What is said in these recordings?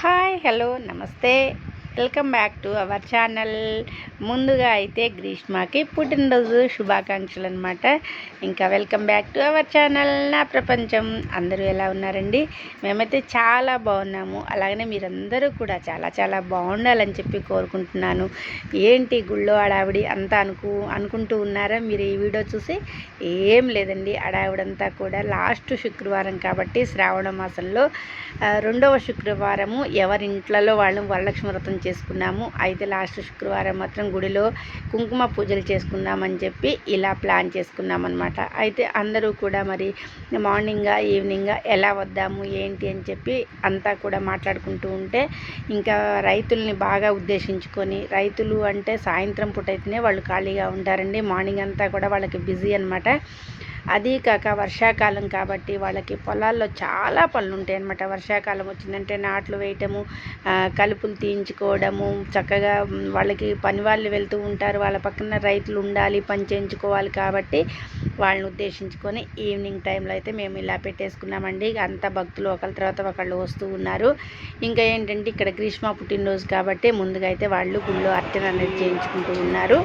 Hi hello నమస్తే welcome back to our channel. ముందుగా అయితే గ్రీష్మకి పుట్టినరోజు శుభాకాంక్షలు అనమాట. ఇంకా welcome back to our channel నా ప్రపంచం. అందరూ ఎలా ఉన్నారండి? మేమైతే చాలా బాగున్నాము. అలాగనే మీరందరూ కూడా చాలా చాలా బాగుండాలని చెప్పి కోరుకుంటున్నాను. ఏంటి గుళ్ళో అడావిడి అంతా అనుకుంటూ ఉన్నారా మీరు ఈ వీడియో చూసి? ఏం లేదండి, అడావిడంతా కూడా లాస్ట్ శుక్రవారం కాబట్టి శ్రావణ మాసంలో రెండవ శుక్రవారము ఎవరింట్లలో వాళ్ళు వరలక్ష్మి వ్రతం చేసుకున్నాము. అయితే లాస్ట్ శుక్రవారం మాత్రం గుడిలో కుంకుమ పూజలు చేసుకుందామని చెప్పి ఇలా ప్లాన్ చేసుకున్నామన్నమాట. అయితే అందరూ కూడా మరి మార్నింగ్గా ఈవినింగ్గా ఎలా వద్దాము ఏంటి అని చెప్పి అంతా కూడా మాట్లాడుకుంటూ ఉంటే ఇంకా రైతుల్ని బాగా ఉద్దేశించుకొని, రైతులు అంటే సాయంత్రం పూట అయితేనే వాళ్ళు ఖాళీగా ఉంటారండి. మార్నింగ్ అంతా కూడా వాళ్ళకి బిజీ అనమాట. అదీ కాక వర్షాకాలం కాబట్టి వాళ్ళకి పొలాల్లో చాలా పనులు ఉంటాయి అన్నమాట. వర్షాకాలం వచ్చిందంటే నాట్లు వేయటము, కలుపులు తీయించుకోవడము, చక్కగా వాళ్ళకి పని వాళ్ళు వెళ్తూ ఉంటారు, వాళ్ళ పక్కన రైతులు ఉండాలి, పని చేయించుకోవాలి. కాబట్టి వాళ్ళని ఉద్దేశించుకొని ఈవినింగ్ టైంలో అయితే మేము ఇలా పెట్టేసుకున్నామండి. అంతా భక్తులు ఒకరి తర్వాత ఒకళ్ళు వస్తూ ఉన్నారు. ఇంకా ఏంటంటే ఇక్కడ గ్రీష్మ పుట్టినరోజు కాబట్టి ముందుగా అయితే వాళ్ళు గుళ్ళో అర్చన అనేది చేయించుకుంటూ ఉన్నారు.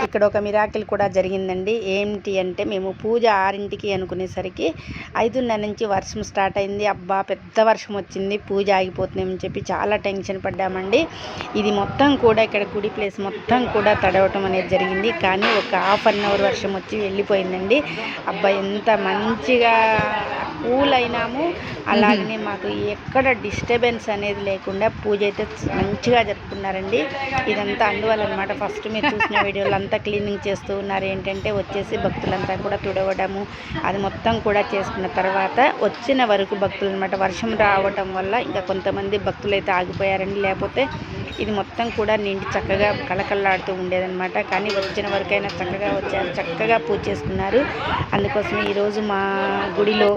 ఇక్కడ ఒక మిరాకిల్ కూడా జరిగిందండి. ఏంటి అంటే మేము పూజ 6ంటికి అనుకునేసరికి 5:30 నుంచి వర్షం స్టార్ట్ అయింది. అబ్బా పెద్ద వర్షం వచ్చింది, పూజ ఆగిపోతుందని చెప్పి చాలా టెన్షన్ పడ్డామండి. ఇది మొత్తం కూడా ఇక్కడ గుడి ప్లేస్ మొత్తం కూడా తడవటం అనేది జరిగింది. కానీ ఒక హాఫ్ అన్ అవర్ వర్షం వచ్చి వెళ్ళిపోయిందండి. అబ్బా ఎంత మంచిగా కూల్ అయినాము. అలాగనే మాకు ఎక్కడ డిస్టర్బెన్స్ అనేది లేకుండా పూజ అయితే మంచిగా జరుపుకున్నారండి. ఇదంతా అందువల్ల అనమాట. ఫస్ట్ మీరు చూసిన వీడియోలో అంతా క్లీనింగ్ చేస్తూ ఉన్నారు. ఏంటంటే వచ్చేసి భక్తులంతా కూడా తుడవడము అది మొత్తం కూడా చేసుకున్న తర్వాత వచ్చిన వరకు భక్తులు అనమాట. వర్షం రావటం వల్ల ఇంకా కొంతమంది భక్తులు అయితే ఆగిపోయారండి. లేకపోతే ఇది మొత్తం కూడా నిండి చక్కగా కళకళలాడుతూ ఉండేదన్నమాట. కానీ వచ్చిన వరకైనా చక్కగా వచ్చారు, చక్కగా పూజ చేసుకున్నారు. అందుకోసం ఈరోజు మా గుడిలో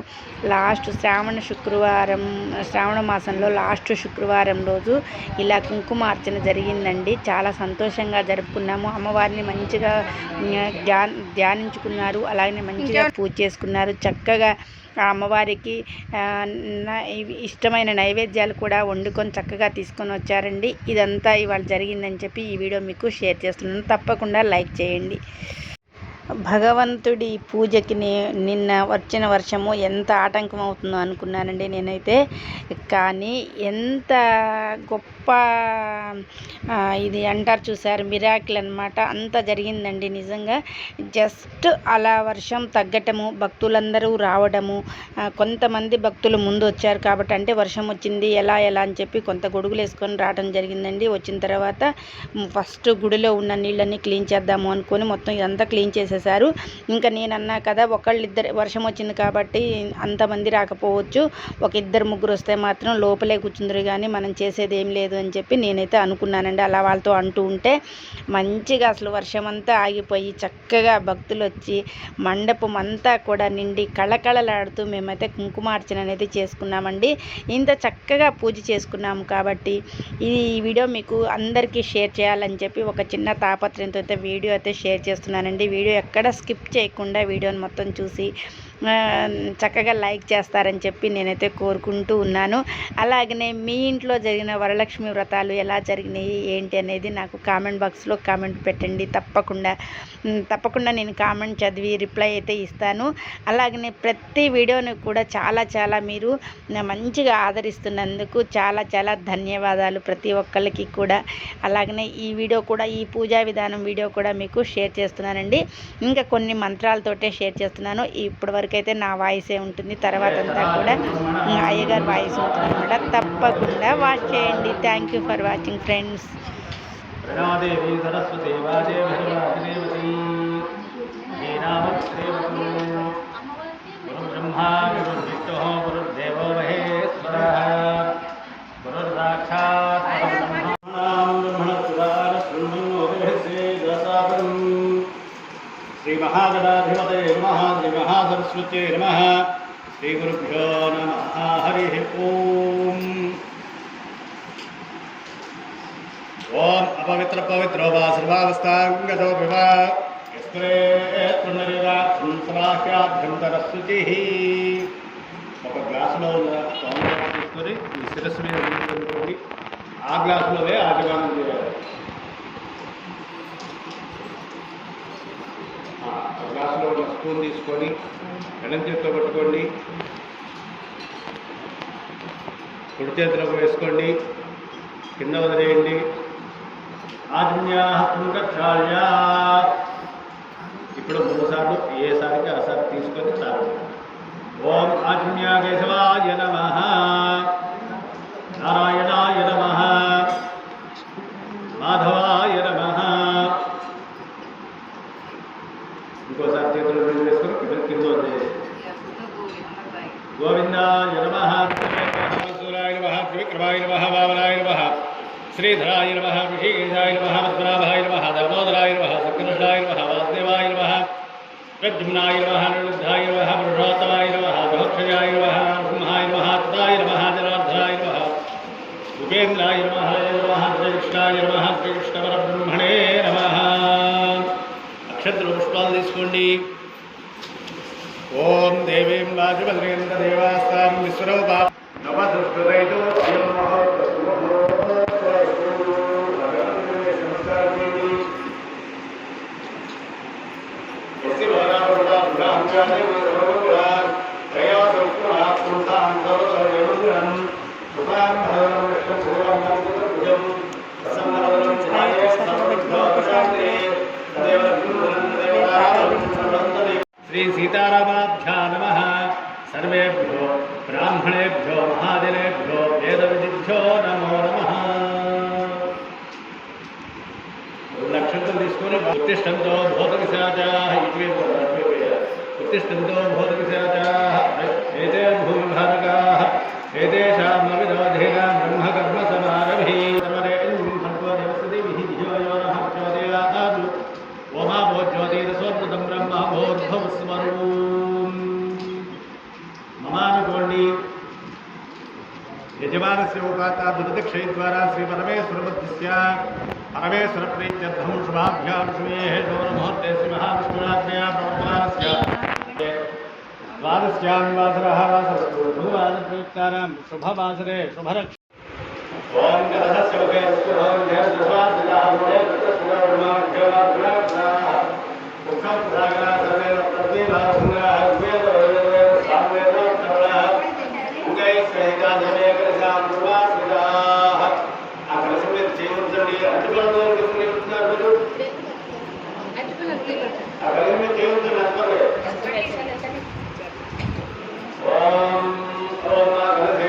లాస్ట్ శ్రావణ మాసంలో లాస్ట్ శుక్రవారం రోజు ఇలా కుంకుమార్చన జరిగిందండి. చాలా సంతోషంగా జరుపుకున్నాము. అమ్మవారిని మంచిగా ధ్యానించుకున్నారు, అలాగే మంచిగా పూజ చేసుకున్నారు. చక్కగా ఆ అమ్మవారికి ఇష్టమైన నైవేద్యాలు కూడా వండుకొని చక్కగా తీసుకొని వచ్చారండి. ఇదంతా ఇవాళ జరిగిందని చెప్పి ఈ వీడియో మీకు షేర్ చేస్తున్నాను. తప్పకుండా లైక్ చేయండి. భగవంతుడి పూజకి నిన్న వచ్చిన వర్షము ఎంత ఆటంకం అవుతుందో అనుకున్నానండి నేనైతే. కానీ ఎంత గొప్ప ఇది అంటారు చూసారు, మిరాకిల్ అనమాట. అంత జరిగిందండి నిజంగా. జస్ట్ అలా వర్షం తగ్గటము, భక్తులందరూ రావడము, కొంతమంది భక్తులు ముందు వచ్చారు కాబట్టి అంటే వర్షం వచ్చింది ఎలా అని చెప్పి కొంత గొడుగులు వేసుకొని రావడం జరిగిందండి. వచ్చిన తర్వాత ఫస్ట్ గుడిలో ఉన్న నీళ్ళన్నీ క్లీన్ చేద్దాము అనుకొని మొత్తం ఇదంతా క్లీన్ చేసేసారు. ఇంకా నేను అన్నా కదా, ఒకళ్ళిద్దరు వర్షం వచ్చింది కాబట్టి అంతమంది రాకపోవచ్చు, ఒక ఇద్దరు ముగ్గురు వస్తే మాత్రం లోపలే కూర్చుందరు కానీ మనం చేసేది ఏం లేదు అని చెప్పి నేనైతే అనుకున్నానండి. అలా వాళ్ళతో అంటూ ఉంటే మంచిగా అసలు వర్షం అంతా ఆగిపోయి చక్కగా భక్తులు వచ్చి మండపం అంతా కూడా నిండి కళకళలాడుతూ మేమైతే కుంకుమార్చన అనేది చేసుకున్నామండి. ఇంత చక్కగా పూజ చేసుకున్నాము కాబట్టి ఈ వీడియో మీకు అందరికీ షేర్ చేయాలని చెప్పి ఒక చిన్న తాపత్రయంతో అయితే వీడియో అయితే షేర్ చేస్తున్నానండి. వీడియో ఎక్కడ స్కిప్ చేయకుండా వీడియోని మొత్తం చూసి చక్కగా లైక్ చేస్తారని చెప్పి నేనైతే కోరుకుంటూ ఉన్నాను. అలాగనే మీ ఇంట్లో జరిగిన వరలక్ష్మి వ్రతాలు ఎలా జరిగినాయి ఏంటి అనేది నాకు కామెంట్ బాక్స్లో కామెంట్ పెట్టండి. తప్పకుండా నేను కామెంట్ చదివి రిప్లై అయితే ఇస్తాను. అలాగనే ప్రతి వీడియోని కూడా చాలా మీరు మంచిగా ఆదరిస్తున్నందుకు చాలా ధన్యవాదాలు ప్రతి ఒక్కరికి కూడా. అలాగనే ఈ వీడియో కూడా, ఈ పూజా విధానం వీడియో కూడా మీకు షేర్ చేస్తున్నానండి. ఇంకా కొన్ని మంత్రాలతోటే షేర్ చేస్తున్నాను. ఇప్పటి వరకు అయితే నా వాయిసే ఉంటుంది, తర్వాత అంతా కూడా అయ్యగారి వాయిస్ ఉంటుంది అనమాట. తప్పకుండా వాచ్ చేయండి. Thank you for watching friends. गणादेवी सरस्वती वादेवी सर्वाधिदेवती ीनामदेवतु गुरुब्रह्मा गुरुर्विष्णुः गुरुर्देवो महेश्वरः गुरुर्साक्षात् श्री महागणाधिपतये नमः श्री महासरस्वत्यै नमः श्री गुरुभ्यो नमः हरिः ओम् ओम अपवित्र पवित्रो वा सर्वावस्थांगतो विवा సమాఖ్యాభ్యంతరశుచి ఒక గ్లాసులో ఉన్న స్వామివారిని తీసుకొని ఈ శిరస్సు మీద ఉంచుకొని ఆ గ్లాసులోనే ఆచమనం చేయాలి. ఆ గ్లాసులో ఉన్న స్పూన్ తీసుకొని ఎడం చేతితో పట్టుకోండి, కుడి చేతిలో వేసుకోండి, కింద వదిలేయండి. ఆజ్ఞాహ్య ఇప్పుడు 3 సార్లు ఏసారికి ఆసారి తీసుకొని తాగండి. ఓం ఆజ్ఞ కేశవాయ నమః నారాయణాయ నమః మాధవాయ నమః. ఇంకోసారి చేతులు రెండు వేసుకొని కింద వదిలేయండి. గోవిందాయ నమః సూరాయ నమః త్రివిక్రమాయ నమః వామనాయ నమః श्रीधराय नमः ऋषिकेशाय नमः पद्मनाभाय नमः दामोदराय नमः सत्यनष्टाय नमः वासुदेवाय नमः प्रद्युम्नाय नमः निरुद्धाय नमः पुरुषोत्तमाय नमः बृहक्षयाय नमः नरसिंहाय नमः तदाय नमः जनार्दनाय नमः उपेन्द्राय नमः नमः श्रीकृष्णाय नमः श्रीकृष्णपरब्रह्मणे नमः. अक्षत्र पुष्पाలు తీసుకోండి. ఓం దేవీం వాజపద్రేంద్ర దేవాస్తాం విశ్వరూప నవదుష్కరైతో श्री सीतारामाभ्या नमः. सर्वेभ्यो ब्राह्मणेभ्यो महाजनेभ्यो वेदविदिभ्यो नमो नमः. नक्षत्र తీసుకొని ఉత్తిష్టంతో భూతపిశాచాః उत्तिष्ठन्तो भूतपिशाचाः एते भूमिभारकाः एतेषां नविदोधेनां ब्रह्मकर्मसमारभिः ओमाभोज्योतिरसोऽमृतं ब्रह्म भोर्भवस्वरूम् ममानुकोण्डी यजमानस्य उपाता दुर्दक्षयद्वारा श्रीपरमेश्वरबुद्धस्य परमेश्वरप्रीत्यर्थं शुभाभ्यां शुभेः गौरमुहूर्ते श्रीमहाविष्णुराज्ञया प्रवर्तमानस्य द्वादश्यां वासरः वासरस्तु भगवानप्रयुक्तानां शुभवासरे शुभरक्ष ओम गणस्य मुखे सुरोण्य सुभादिलाभे सुरवर्माभ्यवाभ्याः मुखं सागरा सर्वे प्रतिभासुरः वेदवेदवे सामवेदोत्तरः मुखे स्वेका जनेकरसां सुवासिदाः अकलसमे जीवनजडी अटुकलनो किसने अकलमे जीवनजडी नस्तरे ओम ओम अकलसे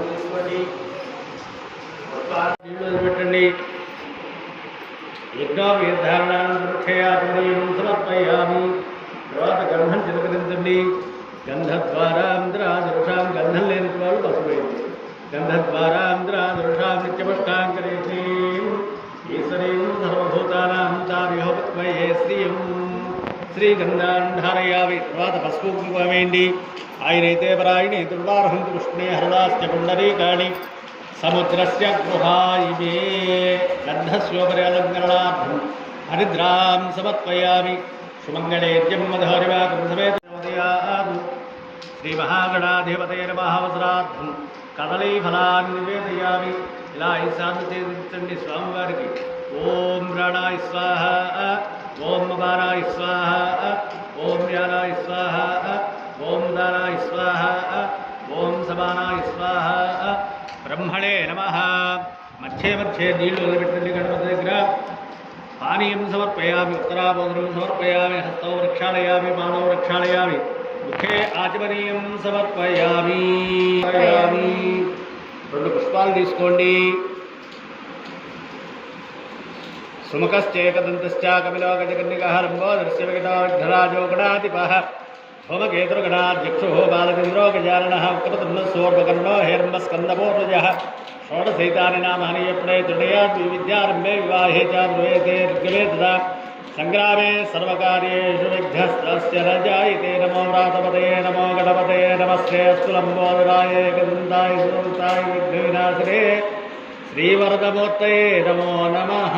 తీసుకోండి. పెట్టండి. యజ్ఞోపధారణాక్షయాపనీయం సమర్పయామి. తర్వాత గంధం చిలకరించండి. గంధద్వారాంధ్రాదృషాం గంధం లేని వాళ్ళు పసుపోయింది. గంధద్వారాంధ్రాదృషాం నిత్యపుష్టాంకరేషి ఈశ్వరీం సర్వభూతానాం తామిహోపత్మయే శ్రీయం శ్రీగంధాంధారయామి. తర్వాత పసుపు కుంకుమ వేయండి. ఆయనైతే పరాయణే దుర్వార్హంతు పుష్ణే హరదాస్య పుండరీకాణి సముద్రస్య గృహాయిమే. గంధస్యోపరి అలంకరణార్థం హరిద్రాం సమర్పయామి. సుమంగళేద్యం మధురివాకం సమేతోదయాదు. శ్రీమహాగణాధిపతయ నమః. అవసరార్థం కదలీఫలాన్ని నివేదయామి. ఇలా 5 సార్లు చేయించండి స్వామివారికి. ఓం ప్రాణాయ స్వాహ, ఓం అపారాయ స్వాహ, ఓం వ్యానాయ స్వాహ, ఓం దానాయ స్వాహ, ఓం సమానాయ స్వాహ, బ్రహ్మణే నమః. మధ్యే మధ్యే నీళ్లు వదిలిపెట్టండి. గణపతి దగ్గర పానీయం సమర్పయామి. ఉత్తరాభోదనం సమర్పయామి. హస్తౌ రక్షాళయామి. మానవ రక్షాళయామి. ముఖే ఆచమనీయం సమర్పయామి. 2 పుష్పాలు తీసుకోండి. సుముఖశ్చేకదంతశ్చ కపిలో గజకర్ణికః లంబోదరస్య వికటోగ్ధరాజో గణాధిపః ధూమకేతుర్గణాధ్యక్షో బాలచంద్రో గజాననః ఉత్తరతుమ్నస్సోర్వకర్ణో హేరంబస్కందపూర్వజः షోడశైతాని నామాని ఎప్పుడే తృణయాద్ విద్యారంభే వివాహే చ ప్రవేశే ఋగ్వే తదా సంగ్రామే సర్వకార్యేషు విఘ్నస్తస్య న జాయతే. నమో వ్రాతపతయే నమో గణపతయే నమస్తే అస్తు లంబోదరాయ ఏకదంతాయ సురవృతాయ విఘ్నవినాశనే శ్రీవరదమూర్తయే నమో నమః.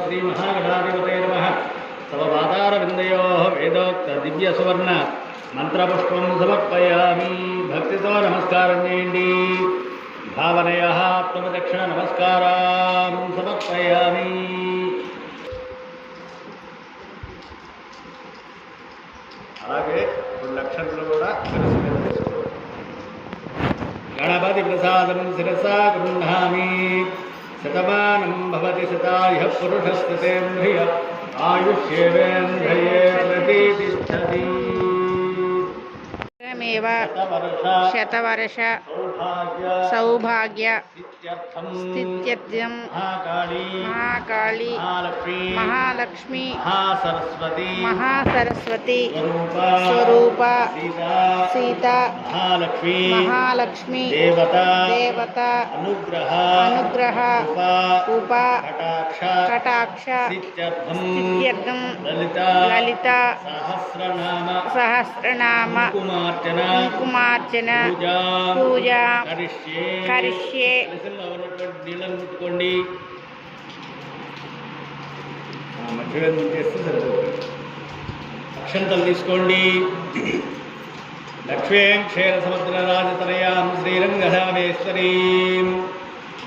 శ్రీమహాగణాధిపతయే నమః. సర్వపాదారవిందయోః వేదోక్త దివ్య సువర్ణ మంత్రపుష్పం సమర్పయామి. భక్తితో నమస్కారం చేయండి. భావనయ ఆత్మదక్షిణ నమస్కారం సమర్పయామి. అలాగే 2 లక్షలు కూడా గణపతి ప్రసాదం శిరసా గృహ్ణామి. శతమానం భవతి శతాయ పురుషస్తేంద్రియ ఆయుష్యేవేంద్రియే ప్రతిష్టతి. శతవర్ష సౌభాగ్య స్థిత్యర్థం మహాకాళీ మహాలక్ష్మి మహాసరస్వతి స్వరూప సీత మహాలక్ష్మి దేవత అనుగ్రహ ఉప కటాక్ష స్థిత్యర్థం లలిత సహస్రనామ కుంకుమార్చన పూజ కరిష్యే. నీళ్ళని ముట్టుకోండి. మధ్యలో చేస్తే సరిపోతుంది. అక్షంతలు తీసుకోండి. లక్ష్మీం క్షీరసముద్రరాజతనయాం శ్రీరంగధామేశ్వరీం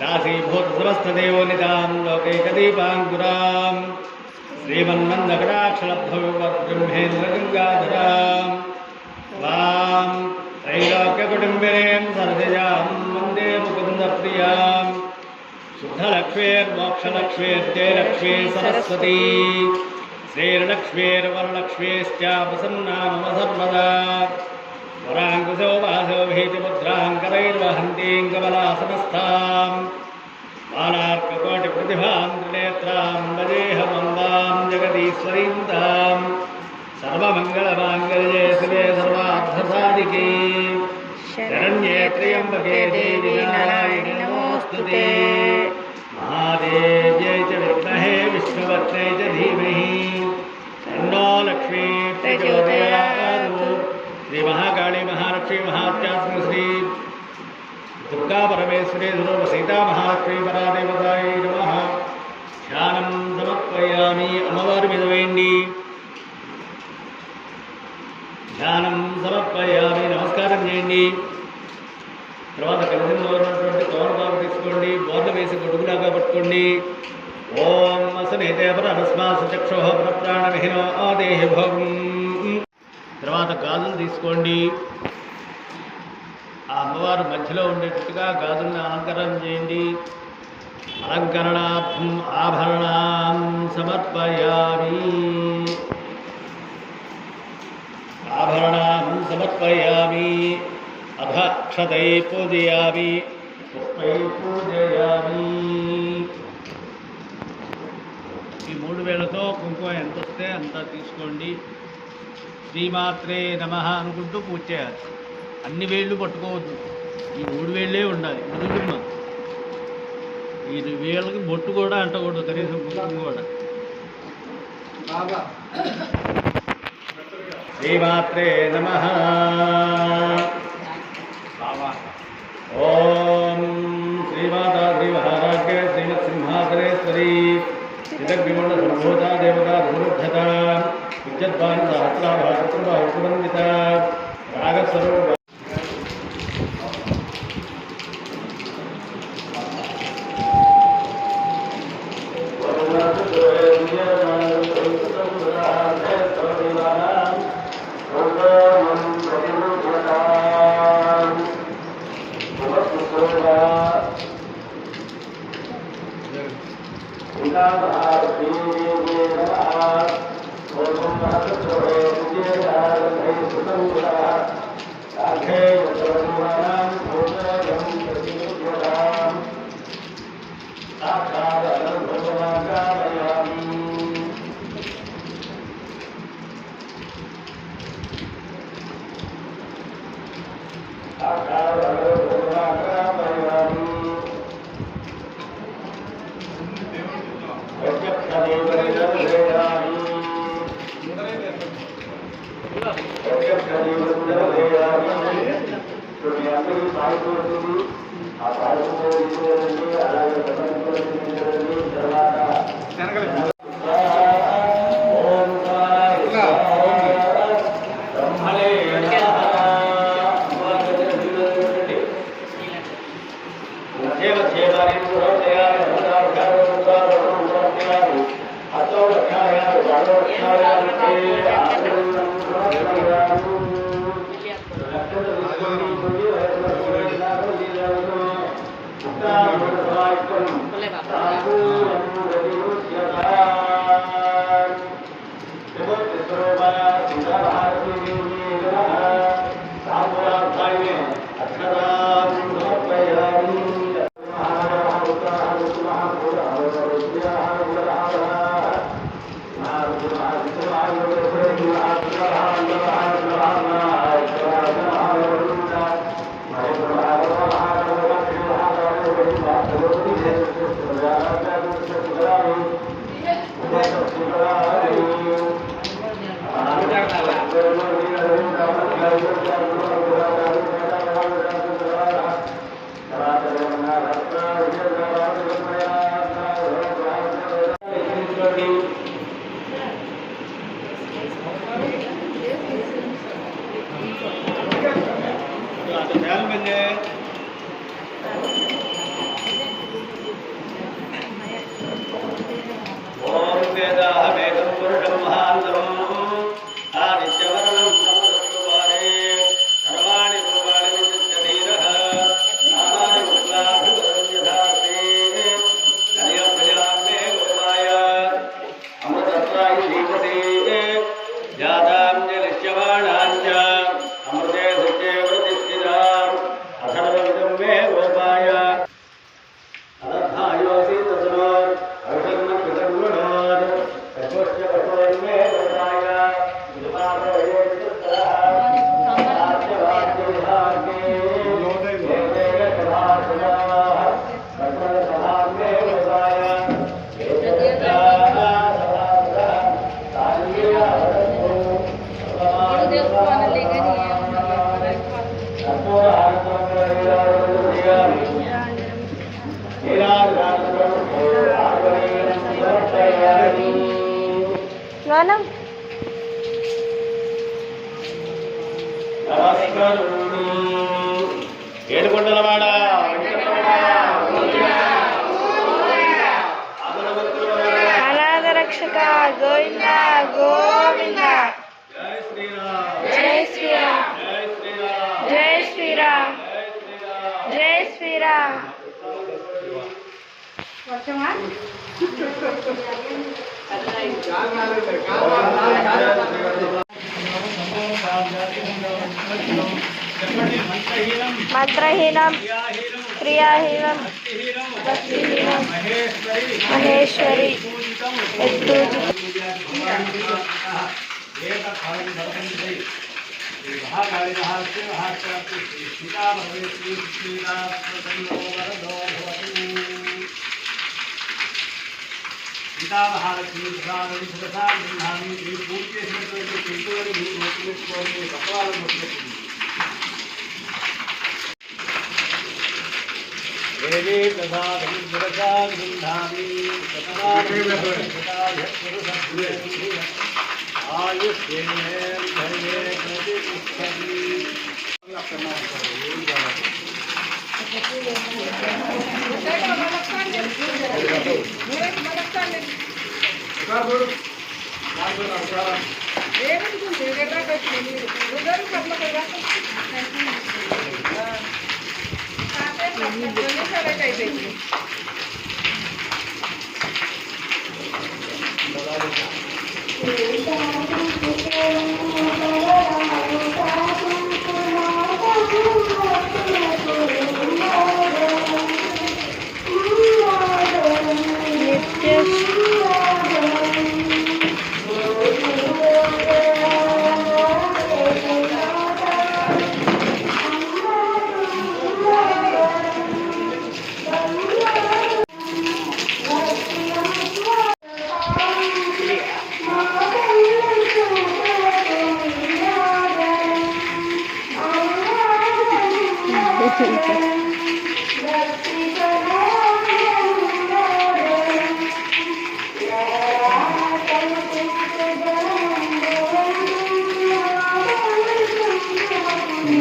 దాసీభూత సమస్తదేవోనితాం లోకైకదీపాంకురాం శ్రీమన్మందకటాక్షలబ్ధవిబ్రహ్మేంద్రగంగాధరాం వాం त्रैलोक्यकुटुम्बिनीं सरसिजां वन्दे मुकुन्दप्रियां शुद्धलक्ष्मीर्मोक्षलक्ष्मीर्जय लक्ष्मी सरस्वती श्रीर्लक्ष्मीर्वरलक्ष्मीश्च प्रसन्ना मम सर्वदा. वराङ्कुशो वासो भीतिमुद्राङ्करैर्वहन्तीं कमलासनस्थां बालार्ककोटिप्रतिभां त्रिनेत्रां वजेऽहमम्बां जगदीश्वरीं तां. सर्वमङ्गलमाङ्गल्ये शिवे सर्वार्थसाधिके शरण्ये त्र्यम्बके देवी नारायणि नमोऽस्तुते. महादेव्यै च विद्महे विष्णुपत्न्यै च धीमहि तन्नो लक्ष्मी प्रचोदयात्. श्रीमहाकाली महालक्ष्मी महात्यास्मि श्री दुर्गा परमेश्वरी सीता महालक्ष्मी परादेवतायै नमः. ध्यानं समर्पयामि. అమ్మవారి మీద వేయండి. ధ్యానం సమర్పయామి. నమస్కారం చేయండి. తర్వాత కలిసిలో ఉన్నటువంటి తోరణాలు తీసుకోండి. బోర్లు వేసి గొడుగులాగా పట్టుకోండి. ఓం అసనేతే పరస్మాస చక్షో ప్రాణవిహీనో ఆదేహి భోగం. తర్వాత గాజులు తీసుకోండి. ఆ అమ్మవారు మధ్యలో ఉండేటట్టుగా గాజుల్ని అలంకరణ చేయండి. అలంకరణార్థం ఆభరణాం సమర్పయామి. ఆభరణాం సమర్పయామి. अथ क्षतै पूजयामि पुष्पै पूजयामि ఈ 3 వేలతో కుంకుమ ఎంత వస్తే అంత తీసుకోండి. శ్రీమాత్రే నమః అనుకుంటూ పూజ చేయాలి. అన్ని వేళ్ళు పట్టుకోవద్దు, ఈ 3 వేళ్ళే ఉండాలి. ముదుగుమ్మ ఈ వేళ్ళకి బొట్టు కూడా అంటకూడదు, కనీసం కుంకుమ కూడా. శ్రీమాత్రే నమః. ఓం శ్రీమాతా శ్రీ మహారాజ్ఞ శ్రీమత్సింహాసనేశ్వరీ శ్రీదగ్విమండ సంభూతా దేవతా ధనుర్ధత విద్యద్వాన్ సహస్రాభాషువందిత రాగస్వరూప గానం ఏడుకొండలవాడ అనాథ రక్షక గోవింద గోవింద. జై శ్రీరామ్ జై శ్రీరామ్ జై శ్రీరామ్. వర్షమా మంత్రహీనం క్రియాహీనం భక్తిహీనం మహేశ్వరి सीता महालक्ष्मी पूर्ति देवी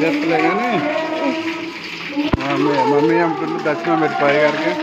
చెప్పలే కానీ మమ్మీ అమ్ముకుంటే దర్శనం పెట్టిపోయి గారికి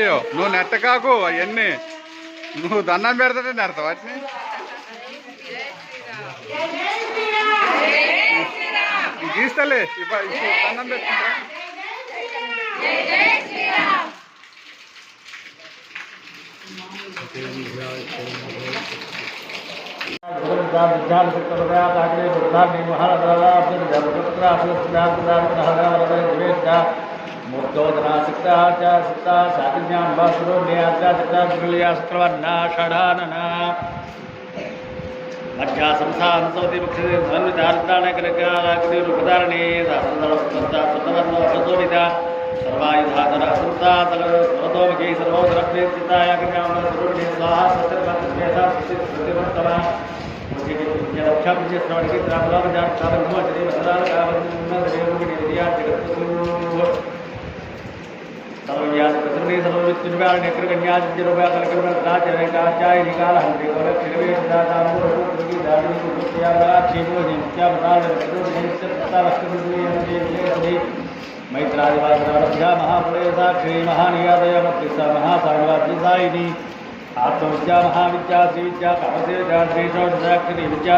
అయ్యో నువ్వు నెట్ట కాకు అవన్నీ నువ్వు దండం పెడతాడే నెడతావు వాటిని గీస్తలే దండం పెట్టుకుంటా मूर्तोदना सिक्ता च सिक्ता सातिज्ञां वासुरोन्याद्या सिक्ता दुर्लिया शुक्रवर्णा षडानना मध्या संसां सौति पक्षे धनुदार्दानकरकालाकृति रूपधारणे सासुदलसंस्था सतवर्णो प्रचोदिता सर्वायुधाधरा संस्था सर्वतोमुखी सर्वोदरप्रेतिताय कन्यां स्वरूपिणी स्वाहा सत्यवन्तस्मेधा सत्यवन्तमा रक्षापुण्य श्रवणकी रामलाभजात साधनमोचने वसदानकावन्नदेवमुनि विद्या जगत्सु सर्वव्यास प्रसन्ने सर्ववित्तिनिवारणे कृकन्यादित्यरूपाकलकल्पनाचार्यकाचार्य निकालहन्ते गोरक्षिरवेशदातामूलसूत्रकी दारिणी कुटुम्बयाक्षेमोहि मुख्यावतारवस्तुविद्येयन्ते मैत्रादिवासराभ्या महाप्रलयसाक्षी महानियादयमत्रिसा महासागवाद्यसायिनी आत्मविद्या महाविद्या श्रीविद्या कामसेविद्या श्रीषोडशाक्षरी विद्या